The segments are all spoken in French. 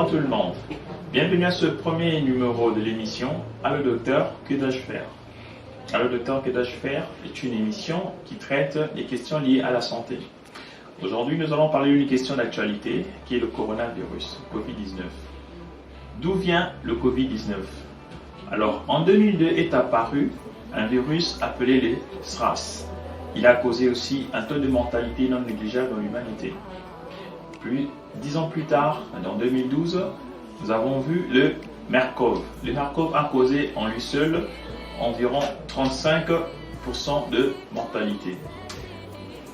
Bonjour tout le monde, bienvenue à ce premier numéro de l'émission Allô docteur, que dois-je faire? Allô docteur, que dois-je faire est une émission qui traite des questions liées à la santé. Aujourd'hui, nous allons parler d'une question d'actualité qui est le coronavirus, Covid-19. D'où vient le Covid-19? Alors, en 2002 est apparu un virus appelé les SRAS. Il a causé aussi un taux de mortalité non négligeable dans l'humanité. Puis, 10 ans plus tard, en 2012, nous avons vu le MERS-CoV. Le MERS-CoV a causé en lui seul environ 35% de mortalité.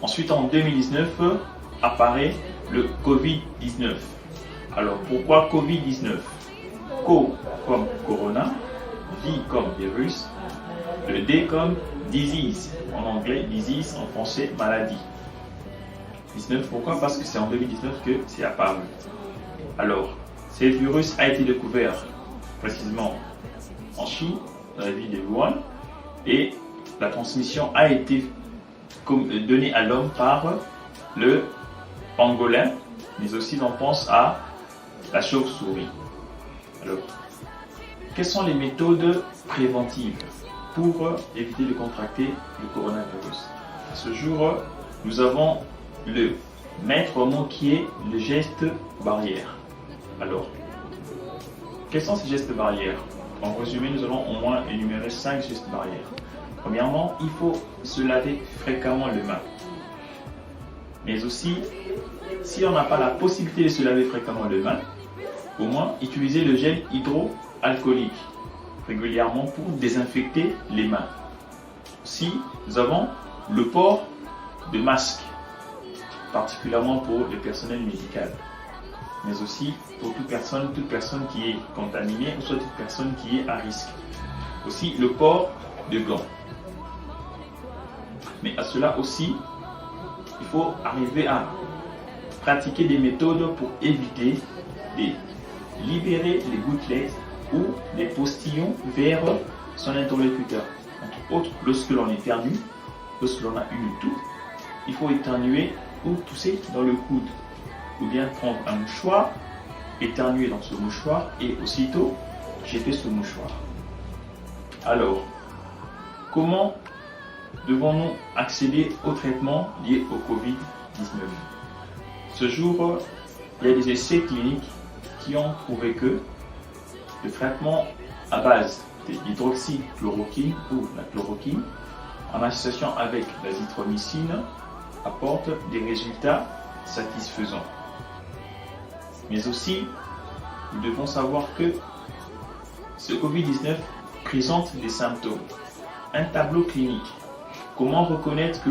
Ensuite, en 2019, apparaît le Covid-19. Alors, pourquoi Covid-19? Co comme corona, V comme virus, le D comme disease, en anglais, disease, en français, maladie. 19, pourquoi? Parce que c'est en 2019 que c'est apparu. Alors, ce virus a été découvert précisément en Chine, dans la ville de Wuhan, et la transmission a été donnée à l'homme par le pangolin, mais aussi on pense à la chauve-souris. Alors, quelles sont les méthodes préventives pour éviter de contracter le coronavirus? À ce jour, nous avons le maître mot qui est le geste barrière. Alors, quels sont ces gestes barrières? En résumé, nous allons au moins énumérer 5 gestes barrières. Premièrement, il faut se laver fréquemment les mains. Mais aussi, si on n'a pas la possibilité de se laver fréquemment les mains, au moins utiliser le gel hydroalcoolique régulièrement pour désinfecter les mains. Aussi, nous avons le port de masques, particulièrement pour le personnel médical, mais aussi pour toute personne qui est contaminée ou soit toute personne qui est à risque. Aussi le port de gants. Mais à cela aussi, il faut arriver à pratiquer des méthodes pour éviter de libérer les gouttelettes ou les postillons vers son interlocuteur. Entre autres, lorsque l'on éternue, lorsque l'on a une toux, il faut éternuer ou tousser dans le coude, ou bien prendre un mouchoir, éternuer dans ce mouchoir et aussitôt jeter ce mouchoir. Alors, comment devons-nous accéder au traitement lié au Covid-19? Ce jour, il y a des essais cliniques qui ont prouvé que le traitement à base de l'hydroxychloroquine ou la chloroquine en association avec l'azithromycine apporte des résultats satisfaisants. Mais aussi, nous devons savoir que ce Covid-19 présente des symptômes. Un tableau clinique. Comment reconnaître que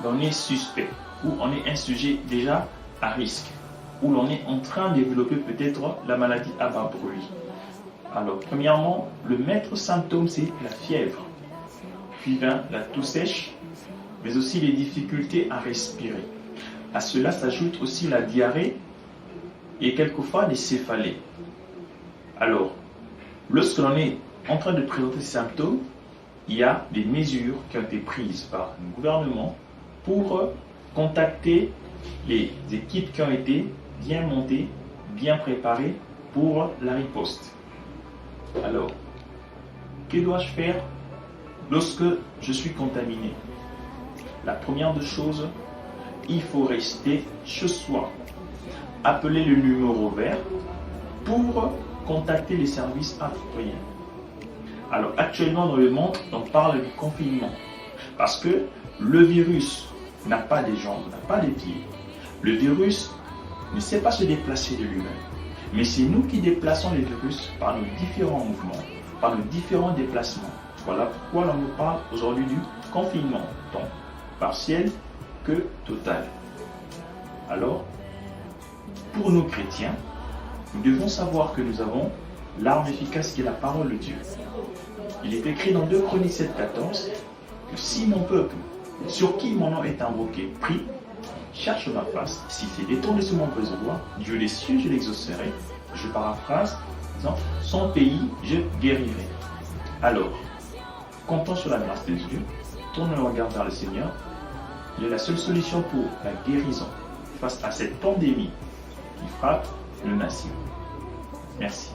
l'on est suspect ou on est un sujet déjà à risque ou l'on est en train de développer peut-être la maladie à bas bruit? Alors, premièrement, le maître symptôme, c'est la fièvre. Puis vient la toux sèche, mais aussi les difficultés à respirer. À cela s'ajoute aussi la diarrhée et quelquefois des céphalées. Alors, lorsque l'on est en train de présenter ces symptômes, il y a des mesures qui ont été prises par le gouvernement pour contacter les équipes qui ont été bien montées, bien préparées pour la riposte. Alors, que dois-je faire lorsque je suis contaminé? La première des choses, il faut rester chez soi. Appeler le numéro vert pour contacter les services appropriés. Alors actuellement dans le monde, on parle du confinement parce que le virus n'a pas de jambes, n'a pas de pieds. Le virus ne sait pas se déplacer de lui-même. Mais c'est nous qui déplaçons le virus par nos différents mouvements, par nos différents déplacements. Voilà pourquoi l'on nous parle aujourd'hui du confinement, tant partiel que total. Alors, pour nous chrétiens, nous devons savoir que nous avons l'arme efficace qui est la parole de Dieu. Il est écrit dans 2 Chroniques 7,14 que si mon peuple, sur qui mon nom est invoqué, prie, cherche ma face, s'il s'est détourné sur mon besoin, Dieu des cieux, je l'exaucerai. Je paraphrase, disant, son pays, je guérirai. Alors, comptons sur la grâce de Dieu, tournons le regard vers le Seigneur. Il est la seule solution pour la guérison face à cette pandémie qui frappe nos nations. Merci.